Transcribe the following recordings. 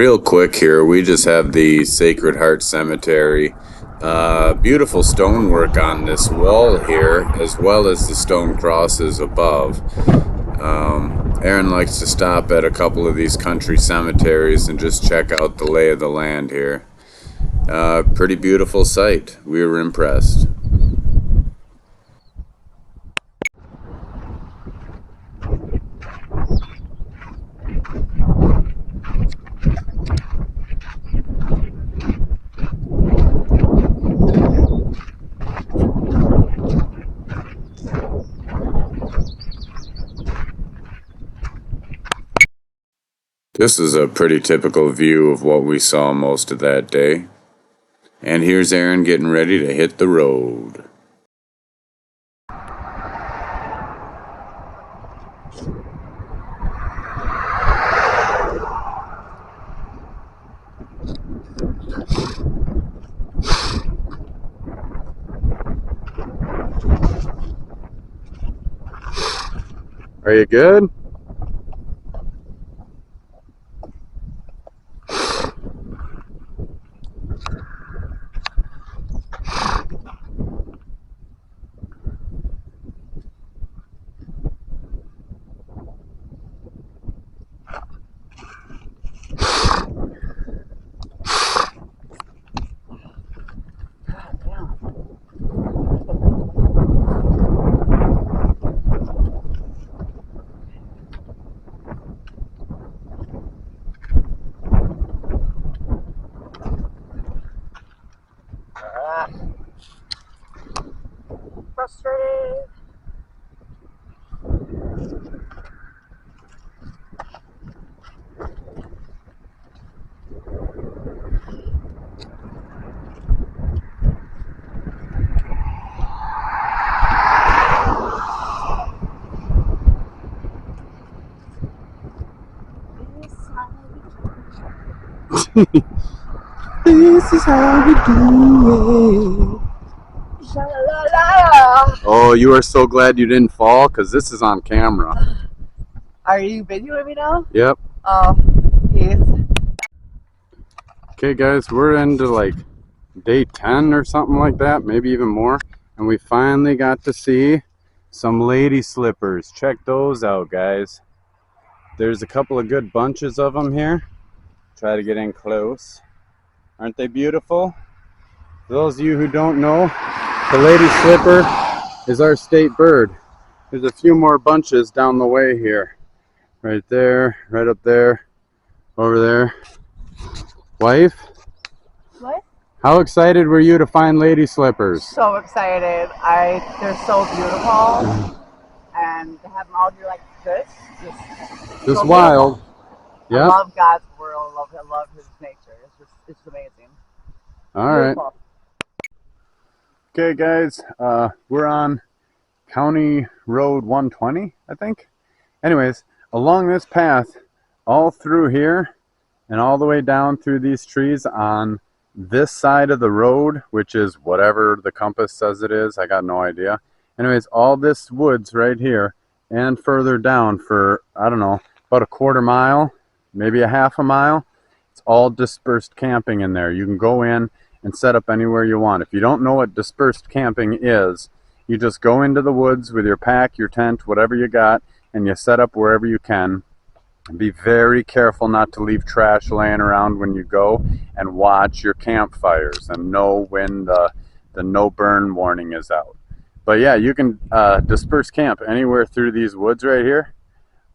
Real quick here, we just have the Sacred Heart Cemetery. Beautiful stonework on this wall here, as well as the stone crosses above. Aaron likes to stop at a couple of these country cemeteries and just check out the lay of the land here. Pretty beautiful sight. We were impressed. This is a pretty typical view of what we saw most of that day. And here's Aaron getting ready to hit the road. Are you good? Frustrated. This is how we do it. Sha-la-la-la. Oh, you are so glad you didn't fall, because this is on camera. Are you videoing me now? Yep. Oh, yes. Okay, guys, we're into like day 10 or something like that, maybe even more. And we finally got to see some lady slippers. Check those out, guys. There's a couple of good bunches of them here. Try to get in close. Aren't they beautiful? For those of you who don't know, the lady slipper is our state bird. There's a few more bunches down the way here. Right there, right up there, over there. Wife? What? How excited were you to find lady slippers? So excited. They're so beautiful. And to have them out here like this, Just so wild. beautiful. Yeah. I love God's world. I love his nature. It's amazing. All right. Beautiful. Okay, guys, we're on County Road 120, I think. Anyways, along this path, all through here, and all the way down through these trees on this side of the road, which is whatever the compass says it is, I got no idea. Anyways, all this woods right here, and further down for, I don't know, about a quarter mile, maybe a half a mile, it's all dispersed camping in there. You can go in and set up anywhere you want. If you don't know what dispersed camping is, you just go into the woods with your pack, your tent, whatever you got, and you set up wherever you can. Be very careful not to leave trash laying around when you go, and watch your campfires and know when the no burn warning is out. But yeah, you can disperse camp anywhere through these woods right here,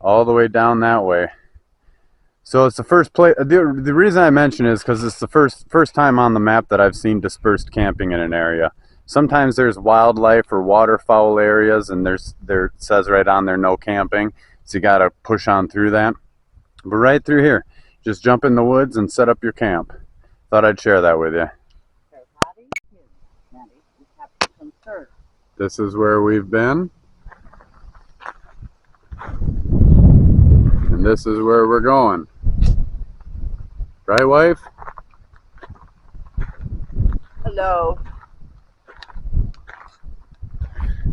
all the way down that way. So it's the first place. The reason I mention is because it's the first time on the map that I've seen dispersed camping in an area. Sometimes there's wildlife or waterfowl areas, and there says right on there no camping, so you got to push on through that. But right through here, just jump in the woods and set up your camp. Thought I'd share that with you. This is where we've been, and this is where we're going. Right, wife? Hello.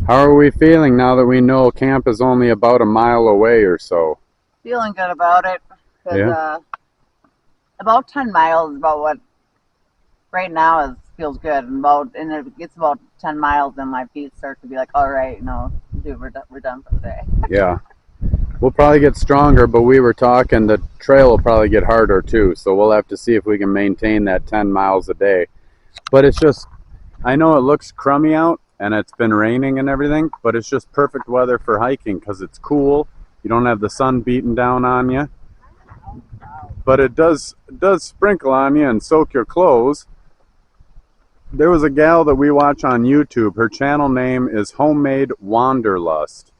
How are we feeling now that we know camp is only about a mile away or so? Feeling good about it. Cause, Yeah. about 10 miles is about what right now is feels good. And if it gets about 10 miles, then my feet start to be like, all right, dude, we're done for the day. Yeah. We'll probably get stronger, but we were talking the trail will probably get harder too. So we'll have to see if we can maintain that 10 miles a day. But it's just, I know it looks crummy out and it's been raining and everything, but it's just perfect weather for hiking because it's cool. You don't have the sun beating down on you. But it does sprinkle on you and soak your clothes. There was a gal that we watch on YouTube. Her channel name is Homemade Wanderlust.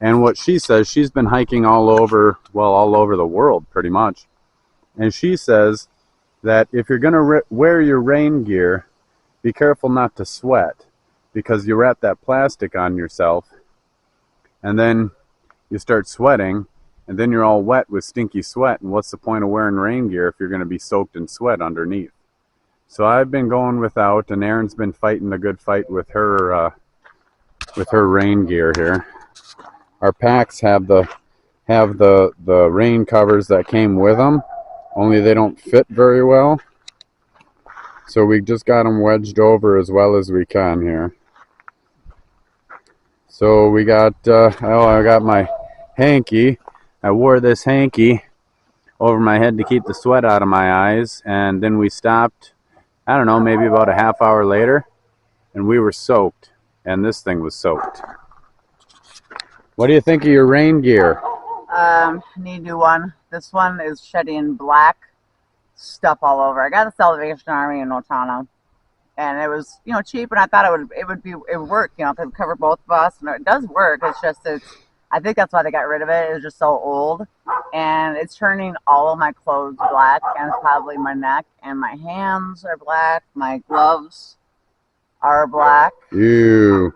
And what she says, she's been hiking all over the world pretty much. And she says that if you're going to wear your rain gear, be careful not to sweat because you wrap that plastic on yourself and then you start sweating and then you're all wet with stinky sweat. And what's the point of wearing rain gear if you're going to be soaked in sweat underneath? So I've been going without, and Erin's been fighting the good fight with her rain gear here. Our packs have the rain covers that came with them, only they don't fit very well. So we just got them wedged over as well as we can here. So we got, I got my hanky. I wore this hanky over my head to keep the sweat out of my eyes, and then we stopped, I don't know, maybe about a half hour later, and we were soaked, and this thing was soaked. What do you think of your rain gear? Need a new one. This one is shedding black stuff all over. I got the Salvation Army in Otano, and it was cheap, and I thought it would work, because it covered both of us, and it does work. It's just I think that's why they got rid of it. It was just so old, and it's turning all of my clothes black, and probably my neck and my hands are black. My gloves are black. Ew.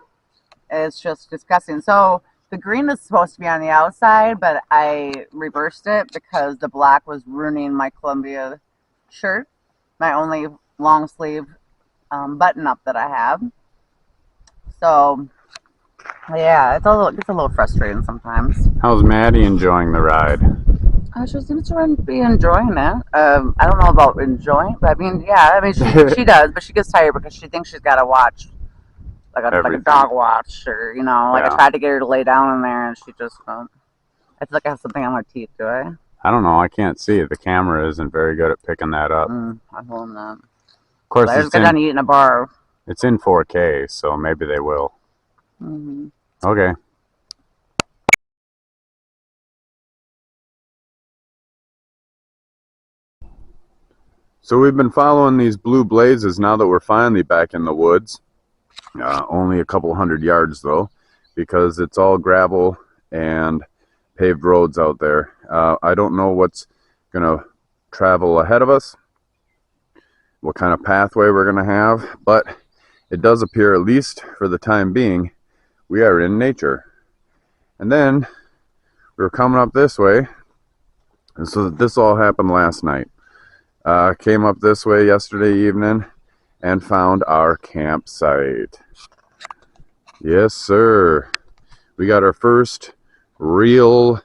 It's just disgusting. So the green is supposed to be on the outside, but I reversed it because the black was ruining my Columbia shirt, my only long sleeve button up that I have. So yeah, it's a little frustrating sometimes. How's Maddie enjoying the ride? She seems to be enjoying it. I don't know about enjoying, but she does, but she gets tired because she thinks she's got to watch like a dog watch, or I tried to get her to lay down in there and she just I feel like I have something on my teeth. Do I? I don't know. I can't see it. The camera isn't very good at picking that up. I'm holding that. Of course, I just got done eating a bar. It's in 4K, so maybe they will. Mm-hmm. Okay. So we've been following these blue blazes now that we're finally back in the woods. Only a couple 100 yards though, because it's all gravel and paved roads out there. I don't know what's gonna travel ahead of us, what kind of pathway we're gonna have, but it does appear, at least for the time being, we are in nature. And then we were coming up this way, and so this all happened last night. Came up this way yesterday evening and found our campsite. Yes, sir. We got our first real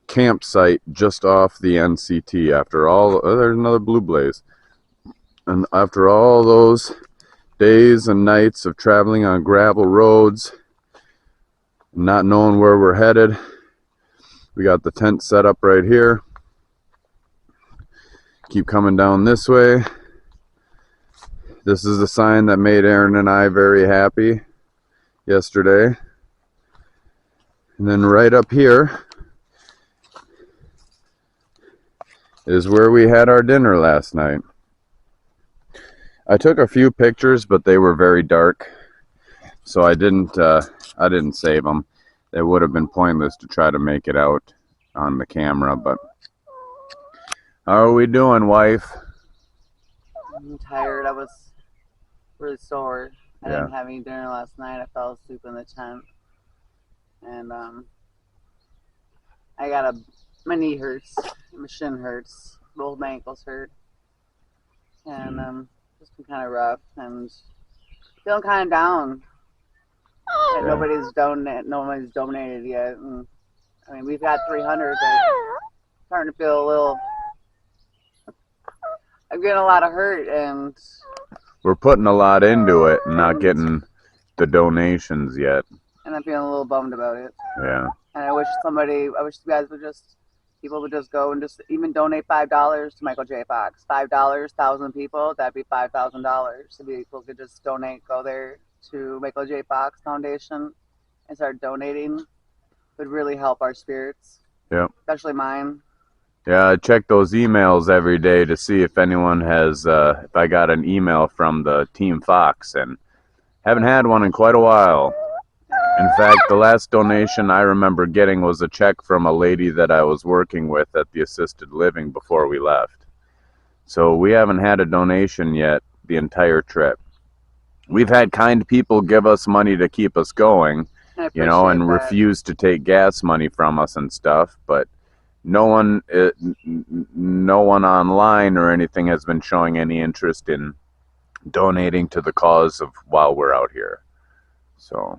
campsite just off the NCT after all. There's another blue blaze. And after all those days and nights of traveling on gravel roads, not knowing where we're headed, we got the tent set up right here. Keep coming down this way. This is the sign that made Erin and I very happy yesterday. And then right up here is where we had our dinner last night. I took a few pictures, but they were very dark, so I didn't save them. It would have been pointless to try to make it out on the camera, but how are we doing, wife? I'm tired. I was really sore. I Yeah. didn't have any dinner last night. I fell asleep in the tent, and my knee hurts, my shin hurts, both my ankles hurt, and it's been kind of rough and feeling kind of down. And Yeah. nobody's donated yet. And, I mean, we've got 300. But starting to feel a little I'm getting a lot of hurt, and we're putting a lot into it and not getting the donations yet. And I'm feeling a little bummed about it. Yeah. And I wish you guys would people would just go and just even donate $5 to Michael J. Fox. $5, 1,000 people, that'd be $5,000. So people could just go there to Michael J. Fox Foundation and start donating. It would really help our spirits. Yep. Especially mine. Yeah, I check those emails every day to see if anyone has, if I got an email from the Team Fox, and haven't had one in quite a while. In fact, the last donation I remember getting was a check from a lady that I was working with at the assisted living before we left. So we haven't had a donation yet the entire trip. We've had kind people give us money to keep us going, and refuse to take gas money from us and stuff, but no one online or anything has been showing any interest in donating to the cause of while we're out here. So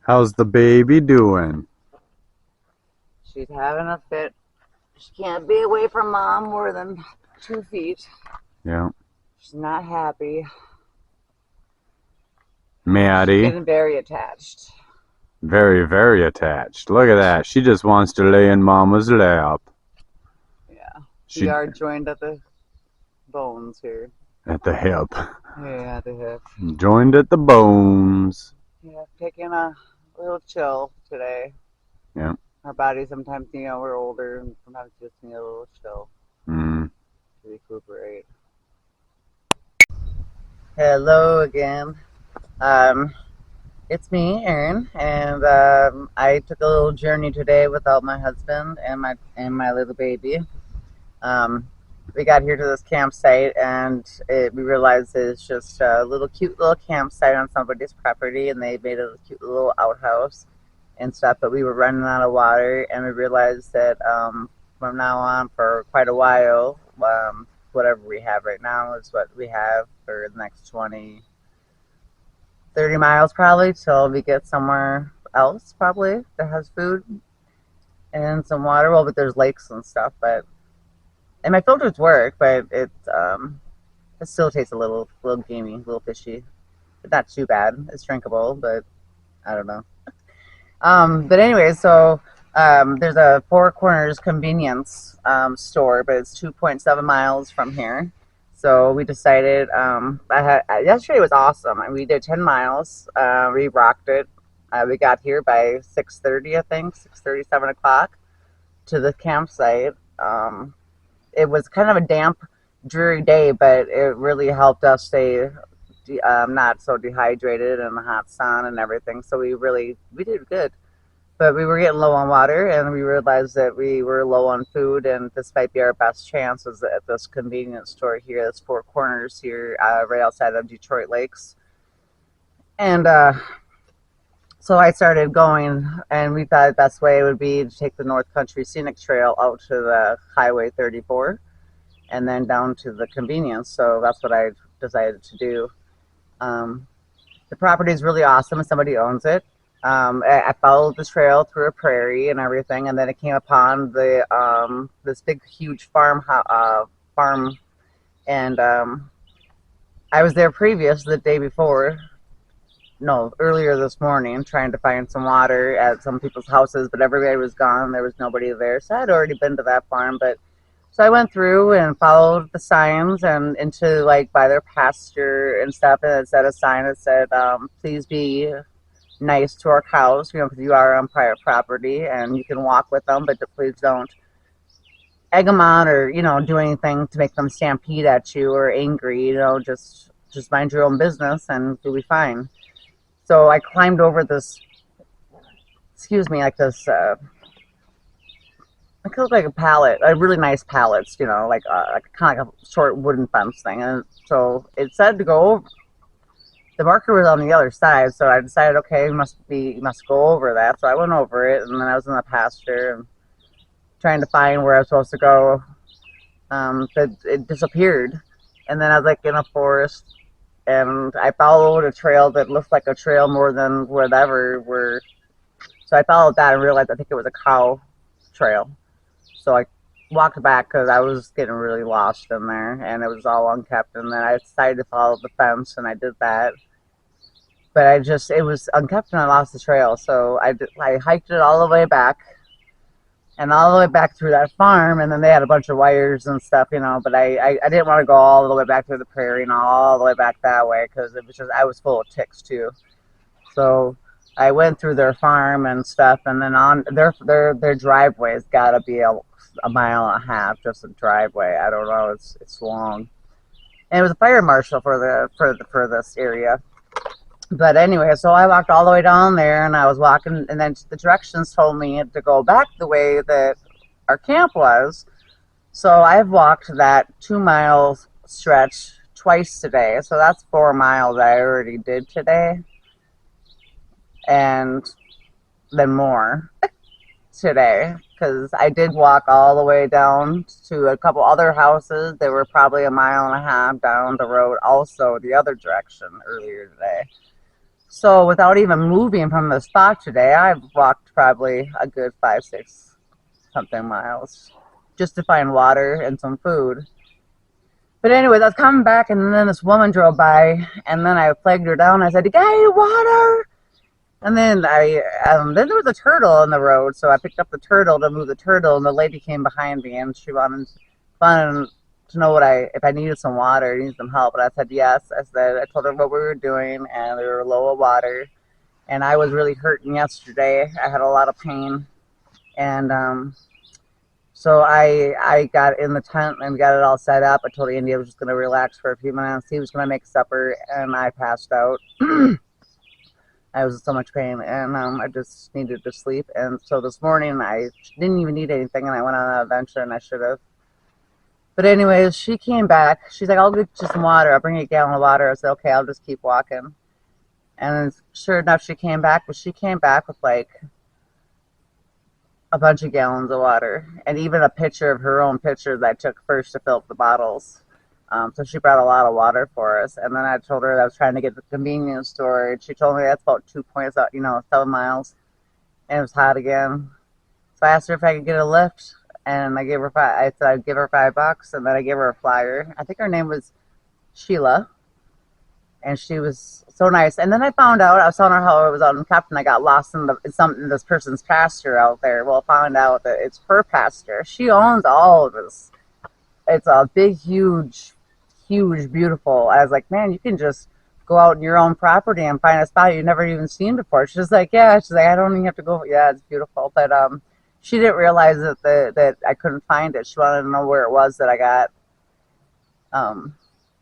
how's the baby doing? She's having a fit. She can't be away from mom more than 2 feet. Yeah. She's not happy. Maddie. She's getting very attached. Very, very attached. Look at that. She just wants to lay in mama's lap. Yeah. We are joined at the bones here. At the hip. Yeah, at the hip. Joined at the bones. Yeah, taking a little chill today. Yeah. Our bodies sometimes, we're older and sometimes just need a little chill to recuperate. Hello again. It's me, Erin, and I took a little journey today without my husband and my little baby. We got here to this campsite, and we realized it's just a cute little campsite on somebody's property, and they made a cute little outhouse and stuff, but we were running out of water, and we realized that from now on for quite a while, whatever we have right now is what we have for the next 20, 30 miles probably till we get somewhere else probably that has food and some water. Well, but there's lakes and stuff, and my filters work, but it still tastes a little gamey, a little fishy, but not too bad. It's drinkable, but I don't know. But anyway, so there's a Four Corners convenience store, but it's 2.7 miles from here. So we decided, yesterday was awesome. We did 10 miles. We rocked it. We got here by 6:30, I think, 6:30, 7 o'clock to the campsite. It was kind of a damp, dreary day, but it really helped us stay not so dehydrated in the hot sun and everything. So we did good. But we were getting low on water, and we realized that we were low on food, and this might be our best chances at this convenience store here. This Four Corners here, right outside of Detroit Lakes. And so I started going, and we thought the best way would be to take the North Country Scenic Trail out to the Highway 34 and then down to the convenience. So that's what I decided to do. The property is really awesome, and somebody owns it. I followed the trail through a prairie and everything, and then it came upon the this big, huge farm, and I was there the day before. No, earlier this morning, trying to find some water at some people's houses, but everybody was gone. There was nobody there, so I had already been to that farm. But so I went through and followed the signs and into by their pasture and stuff, and it said a sign that said, "Please be nice to our cows, because you are on private property, and you can walk with them, but please don't egg them on or do anything to make them stampede at you or angry. Just mind your own business, and you'll be fine." So I climbed over this, this, it looked like a pallet, a really nice pallets, like kind of like a short wooden fence thing. And so it said to go over. The marker was on the other side, so I decided, okay, you must go over that. So I went over it, and then I was in the pasture and trying to find where I was supposed to go. that it disappeared. And then I was like in a forest, and I followed a trail that looked like a trail more than whatever. Where so I followed that and realized I think it was a cow trail. So I walked back because I was getting really lost in there, and it was all unkept. And then I decided to follow the fence, and I did that. But it was unkept, and I lost the trail. So I hiked it all the way back, and all the way back through that farm, and then they had a bunch of wires and stuff, but I didn't want to go all the way back through the prairie and all the way back that way because it was just I was full of ticks too. So I went through their farm and stuff, and then on their driveway's got to be a mile and a half, just a driveway. I don't know, it's long, and it was a fire marshal for this area. But anyway, so I walked all the way down there, and I was walking, and then the directions told me to go back the way that our camp was. So I've walked that 2 mile stretch twice today. So that's 4 miles I already did today, and then more today because I did walk all the way down to a couple other houses. They were probably a mile and a half down the road, also the other direction earlier today. So without even moving from the spot today, I've walked probably a good 5, 6 something miles just to find water and some food. But anyways, I was coming back, and then this woman drove by, and then I flagged her down. I said, "You got any water?" And then then there was a turtle in the road, so I picked up the turtle to move the turtle, and the lady came behind me, and she wanted to know if I needed some water, needed some help. And I said yes. I told her what we were doing, and we were low of water, and I was really hurting yesterday. I had a lot of pain, and so I got in the tent and got it all set up. I told Andy I was just going to relax for a few minutes. He was going to make supper, and I passed out. I was in so much pain, and I just needed to sleep. And so this morning I didn't even need anything, and I went on an adventure, and I should have. But anyways, she came back. She's like, "I'll get you some water. I'll bring you a gallon of water." I said, "Okay, I'll just keep walking." And sure enough, she came back, but she came back with like a bunch of gallons of water, and even a picture of her own picture that I took first to fill up the bottles. So she brought a lot of water for us. And then I told her that I was trying to get to the convenience store, and she told me that's about 2 points, 7 miles. And it was hot again. So I asked her if I could get a lift, and I said I'd give her $5, and then I gave her a flyer. I think her name was Sheila, and she was so nice. And then I found out, I was telling her how I was out in Captain, I got lost in this person's pasture out there. Well, I found out that it's her pasture. She owns all of this. It's a big, huge, beautiful. I was like, man, you can just go out in your own property and find a spot you've never even seen before. She's like, yeah. She's like, I don't even have to go. Yeah, it's beautiful. But she didn't realize that I couldn't find it. She wanted to know where it was that I got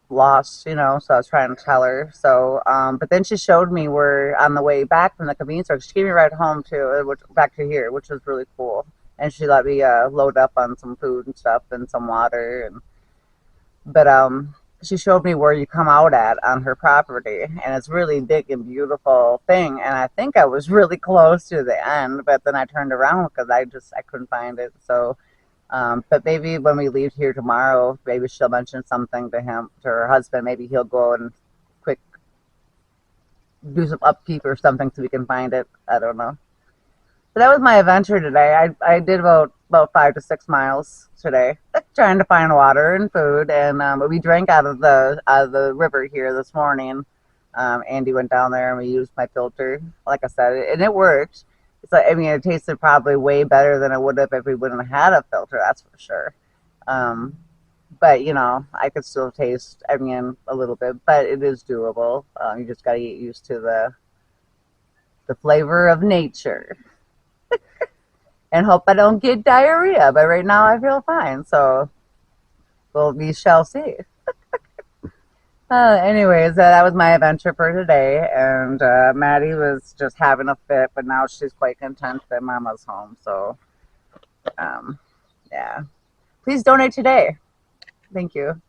lost, so I was trying to tell her. So, but then she showed me where on the way back from the convenience store. She gave me a ride home too, back to here, which was really cool. And she let me load up on some food and stuff and some water. But she showed me where you come out at on her property, and it's really big and beautiful thing. And I think I was really close to the end, but then I turned around because I couldn't find it. So, but maybe when we leave here tomorrow, maybe she'll mention something to her husband. Maybe he'll go and quick do some upkeep or something so we can find it. I don't know. So that was my adventure today. I did about 5 to 6 miles today, trying to find water and food. And we drank out of the river here this morning. Andy went down there and we used my filter, like I said, and it worked. It's like, it tasted probably way better than it would have if we wouldn't have had a filter. That's for sure. But I could still taste, a little bit, but it is doable. You just got to get used to the flavor of nature. And hope I don't get diarrhea. But right now I feel fine. So we shall see. Anyways, that was my adventure for today. And Maddie was just having a fit, but now she's quite content that Mama's home. So, yeah. Please donate today. Thank you.